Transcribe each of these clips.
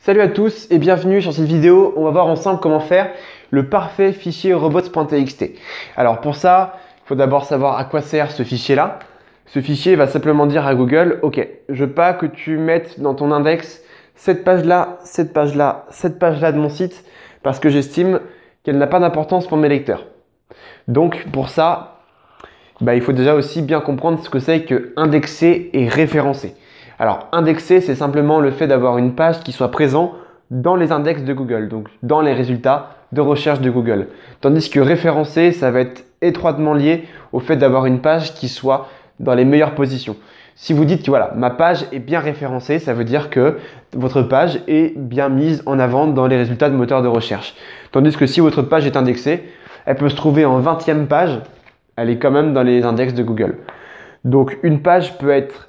Salut à tous et bienvenue sur cette vidéo. On va voir ensemble comment faire le parfait fichier robots.txt. Alors pour ça, il faut d'abord savoir à quoi sert ce fichier-là. Ce fichier va simplement dire à Google, ok, je veux pas que tu mettes dans ton index cette page-là, cette page-là, cette page-là de mon site parce que j'estime qu'elle n'a pas d'importance pour mes lecteurs. Donc pour ça, il faut déjà aussi bien comprendre ce que c'est que indexer et référencer. Alors, indexer, c'est simplement le fait d'avoir une page qui soit présente dans les index de Google, donc dans les résultats de recherche de Google. Tandis que référencer, ça va être étroitement lié au fait d'avoir une page qui soit dans les meilleures positions. Si vous dites que voilà, ma page est bien référencée, ça veut dire que votre page est bien mise en avant dans les résultats de moteur de recherche. Tandis que si votre page est indexée, elle peut se trouver en 20e page, elle est quand même dans les index de Google. Donc une page peut être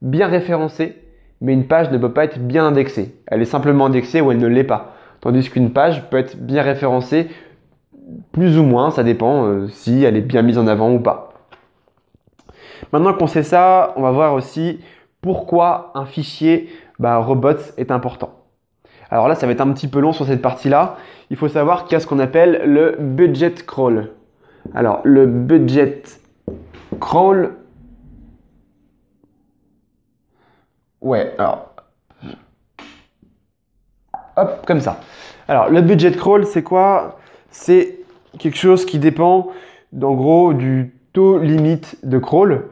bien référencée, mais une page ne peut pas être bien indexée. Elle est simplement indexée ou elle ne l'est pas. Tandis qu'une page peut être bien référencée, plus ou moins, ça dépend si elle est bien mise en avant ou pas. Maintenant qu'on sait ça, on va voir aussi pourquoi un fichier robots est important. Alors là, ça va être un petit peu long sur cette partie-là. Il faut savoir qu'il y a ce qu'on appelle le budget crawl. Alors, le budget crawl, hop, comme ça. Alors, le budget crawl, c'est quoi? C'est quelque chose qui dépend, en gros, du taux limite de crawl,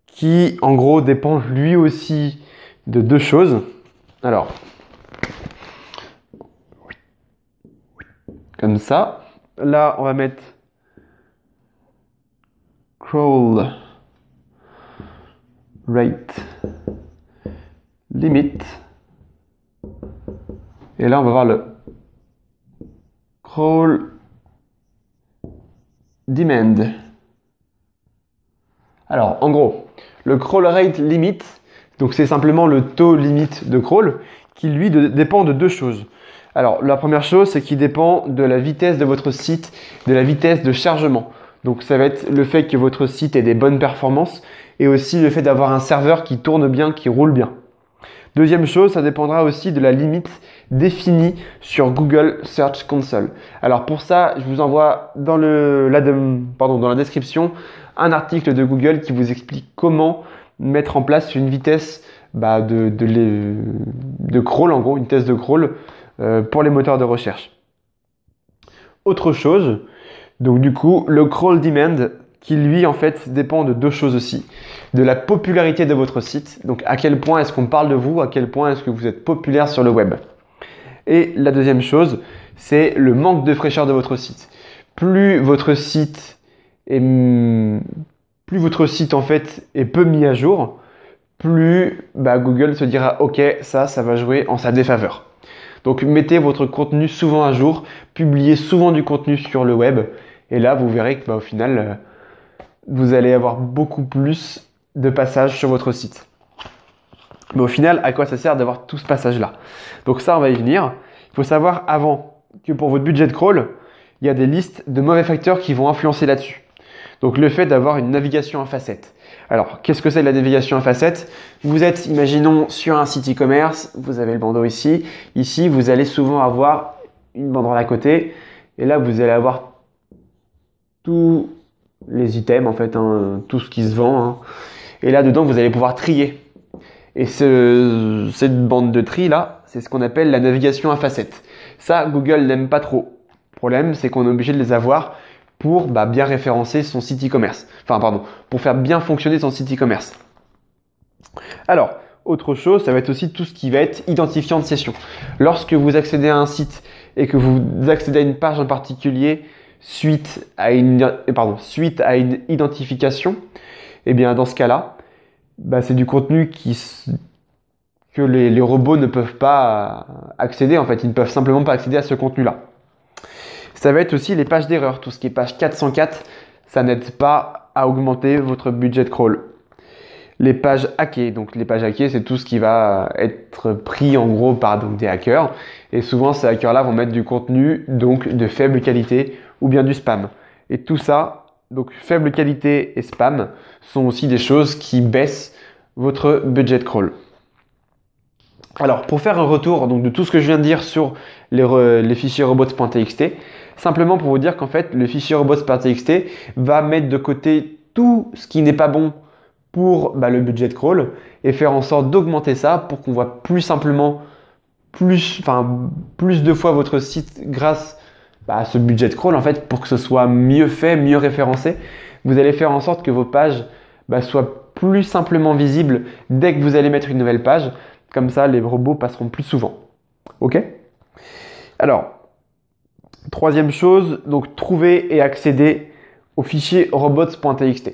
qui, en gros, dépend lui aussi de deux choses. Alors, comme ça. Là, on va mettre crawl rate limit. Et là, on va voir le crawl demand. Alors, en gros, le crawl rate limit, donc c'est simplement le taux limite de crawl qui, lui, dépend de deux choses. Alors, la première chose, c'est qu'il dépend de la vitesse de votre site, de la vitesse de chargement. Donc, ça va être le fait que votre site ait des bonnes performances et aussi le fait d'avoir un serveur qui tourne bien, qui roule bien. Deuxième chose, ça dépendra aussi de la limite définie sur Google Search Console. Alors pour ça, je vous envoie dans la description un article de Google qui vous explique comment mettre en place une vitesse de crawl, en gros, une vitesse de crawl pour les moteurs de recherche. Autre chose, donc du coup, le crawl demand qui lui en fait dépend de deux choses aussi. De la popularité de votre site, donc à quel point est-ce qu'on parle de vous, à quel point est-ce que vous êtes populaire sur le web. Et la deuxième chose, c'est le manque de fraîcheur de votre site. Plus votre site en fait est peu mis à jour, plus Google se dira ok, ça va jouer en sa défaveur. Donc mettez votre contenu souvent à jour, publiez souvent du contenu sur le web, et là vous verrez que au final vous allez avoir beaucoup plus de passages sur votre site. Mais au final, à quoi ça sert d'avoir tout ce passage-là? Donc ça, on va y venir. Il faut savoir avant que pour votre budget crawl, il y a des listes de mauvais facteurs qui vont influencer là-dessus. Donc le fait d'avoir une navigation à facettes. Alors, qu'est-ce que c'est la navigation à facettes? Vous êtes, imaginons, sur un site e-commerce, vous avez le bandeau ici. Ici, vous allez souvent avoir une banderole à côté. Et là, vous allez avoir tous les items, en fait, tout ce qui se vend. Et là, dedans, vous allez pouvoir trier. Et cette bande de tri là, c'est ce qu'on appelle la navigation à facettes. Ça, Google n'aime pas trop. Le problème, c'est qu'on est obligé de les avoir pour bien référencer son site e-commerce. Pour faire bien fonctionner son site e-commerce. Alors, autre chose, ça va être aussi tout ce qui va être identifiant de session. Lorsque vous accédez à un site et que vous accédez à une page en particulier suite à une identification, et bien dans ce cas-là, c'est du contenu que les robots ne peuvent pas accéder. En fait, ils ne peuvent simplement pas accéder à ce contenu-là. Ça va être aussi les pages d'erreur. Tout ce qui est page 404, ça n'aide pas à augmenter votre budget crawl. Les pages hackées. Donc les pages hackées, c'est tout ce qui va être pris en gros par des hackers. Et souvent, ces hackers-là vont mettre du contenu donc de faible qualité ou bien du spam. Et tout ça, donc faible qualité et spam, sont aussi des choses qui baissent votre budget crawl. Alors, pour faire un retour donc, de tout ce que je viens de dire sur les fichiers robots.txt, simplement pour vous dire qu'en fait, le fichier robots.txt va mettre de côté tout ce qui n'est pas bon pour le budget crawl et faire en sorte d'augmenter ça pour qu'on voit plus simplement plus de fois votre site grâce à ce budget crawl en fait, pour que ce soit mieux fait, mieux référencé. Vous allez faire en sorte que vos pages soient plus simplement visibles dès que vous allez mettre une nouvelle page. Comme ça, les robots passeront plus souvent. Ok? Alors, troisième chose, donc trouver et accéder au fichier robots.txt.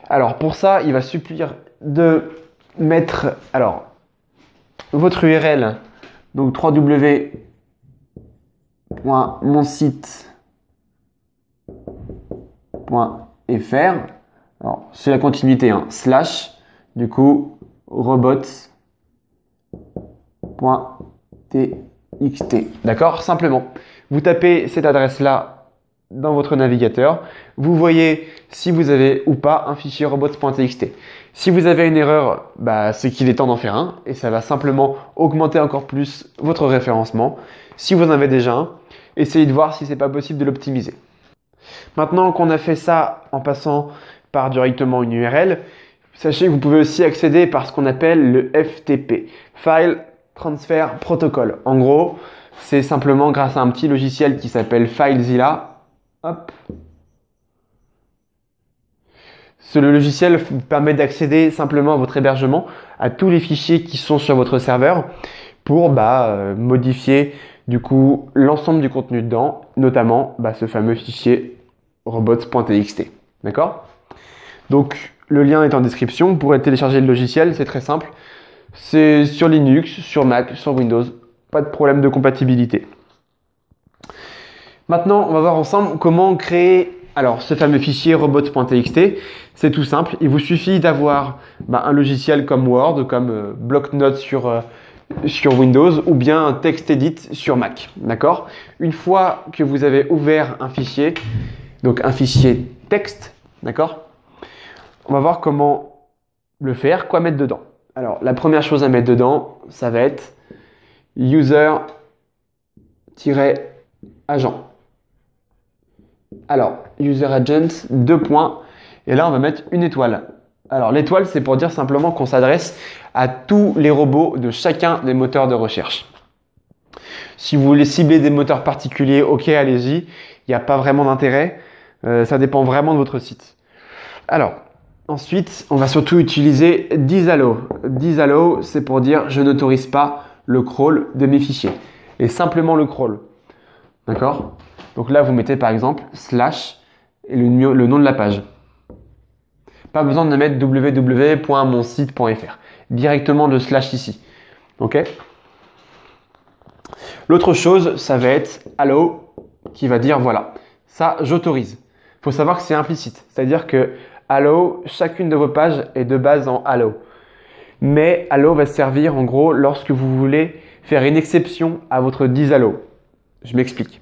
Alors pour ça, il va suffire de mettre votre URL, donc www.monsite.fr. Alors c'est la continuité, / du coup robots.txt. D'accord? Simplement, vous tapez cette adresse-là dans votre navigateur, vous voyez si vous avez ou pas un fichier robots.txt. Si vous avez une erreur, c'est qu'il est temps d'en faire un et ça va simplement augmenter encore plus votre référencement. Si vous en avez déjà un, essayez de voir si c'est pas possible de l'optimiser. Maintenant qu'on a fait ça en passant par directement une URL, sachez que vous pouvez aussi accéder par ce qu'on appelle le FTP, File Transfer Protocol. En gros, c'est simplement grâce à un petit logiciel qui s'appelle FileZilla. Hop. Ce logiciel vous permet d'accéder simplement à votre hébergement, à tous les fichiers qui sont sur votre serveur pour modifier du coup l'ensemble du contenu dedans, notamment ce fameux fichier robots.txt. D'accord? Donc le lien est en description. Vous pourrez télécharger le logiciel, c'est très simple. C'est sur Linux, sur Mac, sur Windows. Pas de problème de compatibilité. Maintenant, on va voir ensemble comment créer ce fameux fichier robots.txt. C'est tout simple. Il vous suffit d'avoir un logiciel comme Word, comme Bloc-Notes sur Windows ou bien un TextEdit sur Mac. D'accord? Une fois que vous avez ouvert un fichier, donc un fichier texte, d'accord? On va voir comment le faire, quoi mettre dedans. Alors, la première chose à mettre dedans, ça va être user-agent. Alors, user agent, 2 points, et là on va mettre une étoile. Alors l'étoile, c'est pour dire simplement qu'on s'adresse à tous les robots de chacun des moteurs de recherche. Si vous voulez cibler des moteurs particuliers, ok, allez-y, il n'y a pas vraiment d'intérêt, ça dépend vraiment de votre site. Alors, ensuite, on va surtout utiliser disallow. Disallow, c'est pour dire je n'autorise pas le crawl de mes fichiers, et simplement le crawl. D'accord? Donc là, vous mettez par exemple / et le nom de la page. Pas besoin de mettre www.monsite.fr. Directement le / ici. Ok? L'autre chose, ça va être allow qui va dire voilà, ça j'autorise. Il faut savoir que c'est implicite. C'est-à-dire que allow, chacune de vos pages est de base en allow. Mais allow va servir en gros lorsque vous voulez faire une exception à votre disallow. Je m'explique.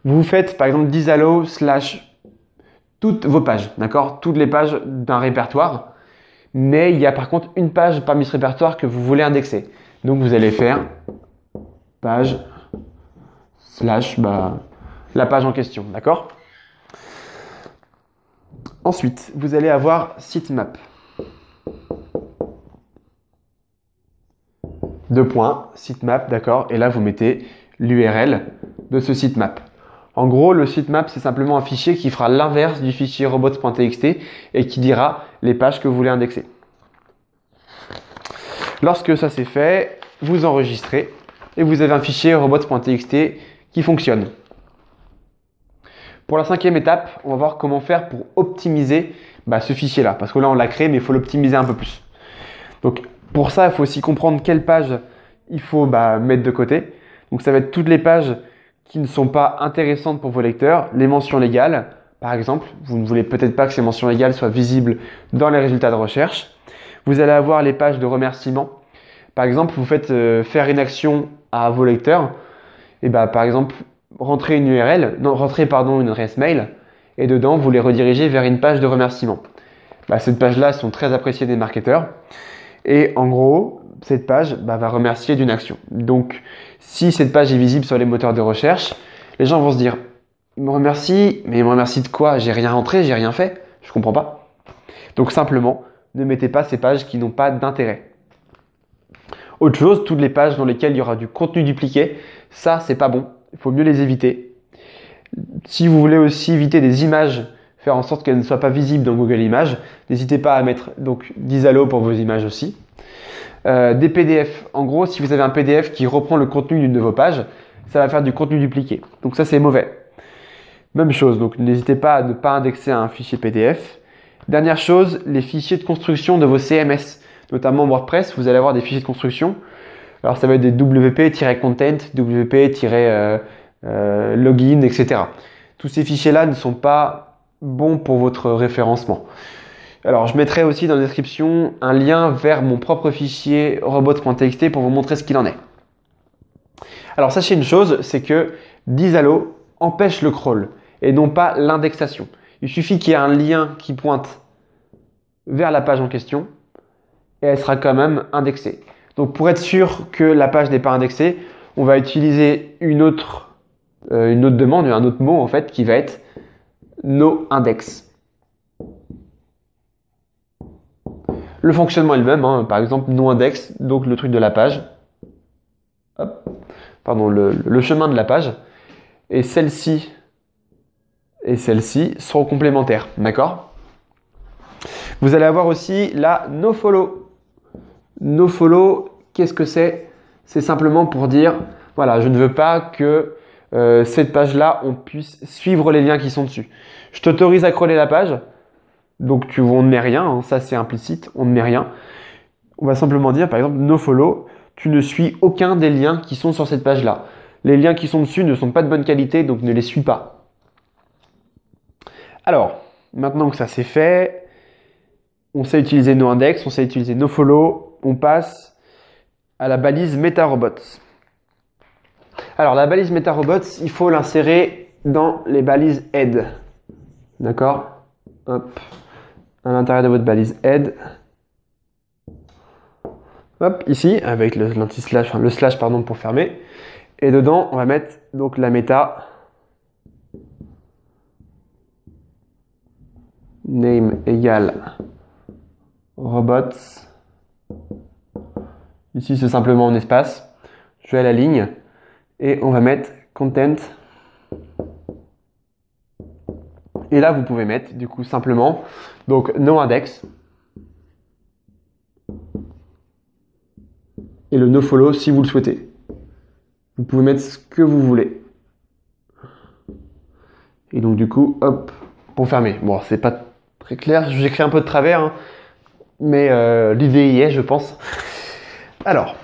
Vous faites par exemple disallow / toutes vos pages, d'accord? Toutes les pages d'un répertoire. Mais il y a par contre une page parmi ce répertoire que vous voulez indexer. Donc vous allez faire page / la page en question, d'accord? Ensuite, vous allez avoir sitemap. 2 points, sitemap, d'accord? Et là, vous mettez l'URL de ce sitemap. En gros, le sitemap, c'est simplement un fichier qui fera l'inverse du fichier robots.txt et qui dira les pages que vous voulez indexer. Lorsque ça c'est fait, vous enregistrez et vous avez un fichier robots.txt qui fonctionne. Pour la 5e étape, on va voir comment faire pour optimiser ce fichier-là. Parce que là, on l'a créé, mais il faut l'optimiser un peu plus. Donc, pour ça, il faut aussi comprendre quelles pages il faut mettre de côté. Donc, ça va être toutes les pages qui ne sont pas intéressantes pour vos lecteurs. Les mentions légales, par exemple. Vous ne voulez peut-être pas que ces mentions légales soient visibles dans les résultats de recherche. Vous allez avoir les pages de remerciements. Par exemple, vous faites faire une action à vos lecteurs. Et par exemple, rentrez une adresse mail. Et dedans, vous les redirigez vers une page de remerciements. Cette page-là sont très appréciées des marketeurs. Et en gros, cette page va remercier d'une action. Donc, si cette page est visible sur les moteurs de recherche, les gens vont se dire, il me remercie, mais il me remercie de quoi? J'ai rien rentré, j'ai rien fait, je comprends pas. Donc simplement, ne mettez pas ces pages qui n'ont pas d'intérêt. Autre chose, toutes les pages dans lesquelles il y aura du contenu dupliqué, ça c'est pas bon, il faut mieux les éviter. Si vous voulez aussi éviter des images, faire en sorte qu'elles ne soient pas visibles dans Google Images, n'hésitez pas à mettre donc d'Isalo pour vos images aussi. Des PDF, en gros si vous avez un PDF qui reprend le contenu d'une de vos pages, ça va faire du contenu dupliqué, donc ça c'est mauvais. Même chose, donc n'hésitez pas à ne pas indexer un fichier PDF. Dernière chose, les fichiers de construction de vos CMS, notamment WordPress, vous allez avoir des fichiers de construction. Alors ça va être des WP-content, WP-login, etc. Tous ces fichiers-là ne sont pas bons pour votre référencement. Alors je mettrai aussi dans la description un lien vers mon propre fichier robots.txt pour vous montrer ce qu'il en est. Alors sachez une chose, c'est que Dizalo empêche le crawl et non pas l'indexation. Il suffit qu'il y ait un lien qui pointe vers la page en question et elle sera quand même indexée. Donc pour être sûr que la page n'est pas indexée, on va utiliser une autre demande, un autre mot en fait qui va être noindex. Le fonctionnement est le même, hein. Par exemple noindex, donc le truc de la page, hop, pardon, le chemin de la page, et celle-ci seront complémentaires, d'accord? Vous allez avoir aussi la nofollow. Nofollow, qu'est-ce que c'est? C'est simplement pour dire, voilà, je ne veux pas que cette page-là, on puisse suivre les liens qui sont dessus. Je t'autorise à crawler la page, donc on ne met rien, hein, ça c'est implicite, on ne met rien. On va simplement dire, par exemple, nofollow, tu ne suis aucun des liens qui sont sur cette page-là. Les liens qui sont dessus ne sont pas de bonne qualité, donc ne les suis pas. Alors, maintenant que ça c'est fait, on sait utiliser noindex, on sait utiliser nofollow, on passe à la balise MetaRobots. Alors, la balise MetaRobots, il faut l'insérer dans les balises head. D'accord? Hop, à l'intérieur de votre balise head. Hop, ici, avec l'anti-slash, le slash pardon, pour fermer. Et dedans, on va mettre donc la méta name égale robots. Ici, c'est simplement un espace. Je vais à la ligne et on va mettre content. Et là, vous pouvez mettre du coup simplement donc noindex et le nofollow si vous le souhaitez. Vous pouvez mettre ce que vous voulez. Et donc du coup, hop, pour fermer. Bon, c'est pas très clair, j'écris un peu de travers, hein, mais l'idée y est, je pense. Alors,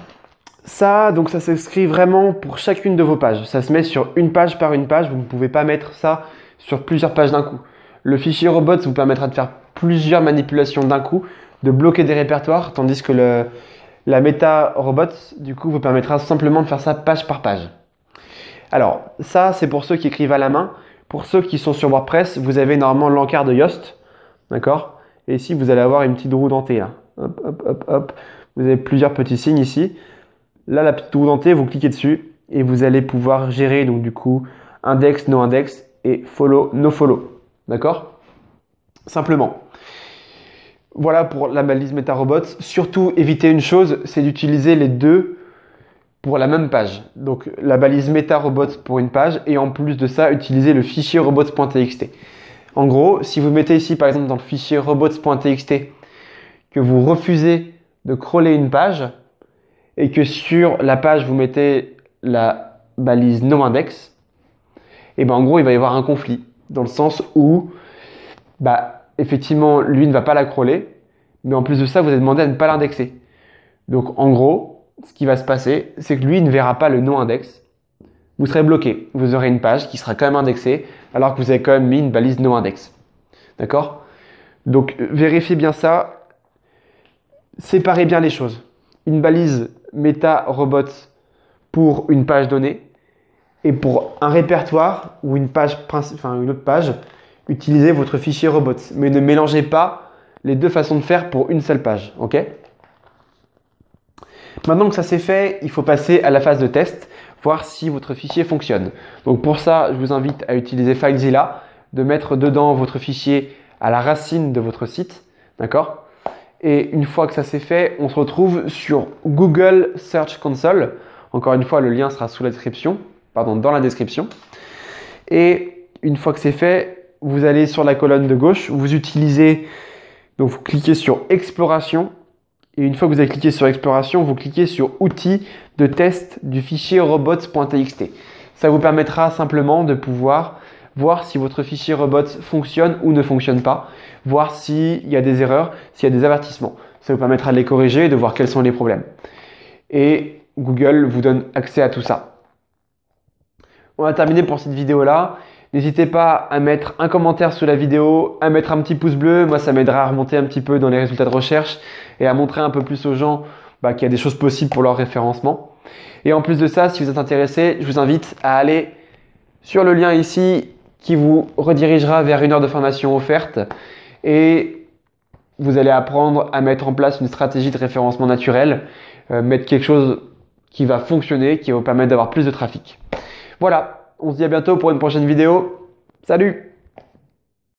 ça, donc ça s'inscrit vraiment pour chacune de vos pages. Ça se met sur une page par une page. Vous ne pouvez pas mettre ça sur plusieurs pages d'un coup. Le fichier robots vous permettra de faire plusieurs manipulations d'un coup, de bloquer des répertoires, tandis que la méta robots, du coup, vous permettra simplement de faire ça page par page. Alors, ça, c'est pour ceux qui écrivent à la main. Pour ceux qui sont sur WordPress, vous avez normalement l'encart de Yoast, d'accord? Et ici, vous allez avoir une petite roue dentée, là. Hop, hop, hop, hop. Vous avez plusieurs petits signes ici. Là, la petite roue dentée, vous cliquez dessus et vous allez pouvoir gérer, donc du coup, index, no index et follow, no follow. D'accord? Simplement. Voilà pour la balise MetaRobots. Surtout, évitez une chose, c'est d'utiliser les deux pour la même page. Donc, la balise MetaRobots pour une page et en plus de ça, utiliser le fichier robots.txt. En gros, si vous mettez ici, par exemple, dans le fichier robots.txt que vous refusez de crawler une page et que sur la page, vous mettez la balise noindex, et ben en gros, il va y avoir un conflit dans le sens où effectivement, lui ne va pas la crawler, mais en plus de ça, vous avez demandé à ne pas l'indexer. Donc, en gros, ce qui va se passer, c'est que lui ne verra pas le noindex. Vous serez bloqué. Vous aurez une page qui sera quand même indexée, alors que vous avez quand même mis une balise noindex. D'accord? Donc, vérifiez bien ça. Séparez bien les choses. Une balise MetaRobots pour une page donnée, et pour un répertoire ou une page, une autre page, utilisez votre fichier robots. Mais ne mélangez pas les deux façons de faire pour une seule page. Ok? Maintenant que ça c'est fait, il faut passer à la phase de test, voir si votre fichier fonctionne. Donc pour ça, je vous invite à utiliser FileZilla, de mettre dedans votre fichier à la racine de votre site, d'accord? Et une fois que ça c'est fait, on se retrouve sur Google Search Console. Encore une fois, le lien sera sous la description, dans la description. Et une fois que c'est fait, vous allez sur la colonne de gauche, vous utilisez, donc vous cliquez sur Exploration. Et une fois que vous avez cliqué sur Exploration, vous cliquez sur Outils de test du fichier robots.txt. Ça vous permettra simplement de pouvoir voir si votre fichier robots fonctionne ou ne fonctionne pas, voir s'il y a des erreurs, s'il y a des avertissements. Ça vous permettra de les corriger et de voir quels sont les problèmes. Et Google vous donne accès à tout ça. On a terminé pour cette vidéo-là. N'hésitez pas à mettre un commentaire sous la vidéo, à mettre un petit pouce bleu. Moi, ça m'aidera à remonter un petit peu dans les résultats de recherche et à montrer un peu plus aux gens qu'il y a des choses possibles pour leur référencement. Et en plus de ça, si vous êtes intéressé, je vous invite à aller sur le lien ici qui vous redirigera vers une heure de formation offerte et vous allez apprendre à mettre en place une stratégie de référencement naturel, mettre quelque chose qui va fonctionner, qui va vous permettre d'avoir plus de trafic. Voilà, on se dit à bientôt pour une prochaine vidéo. Salut!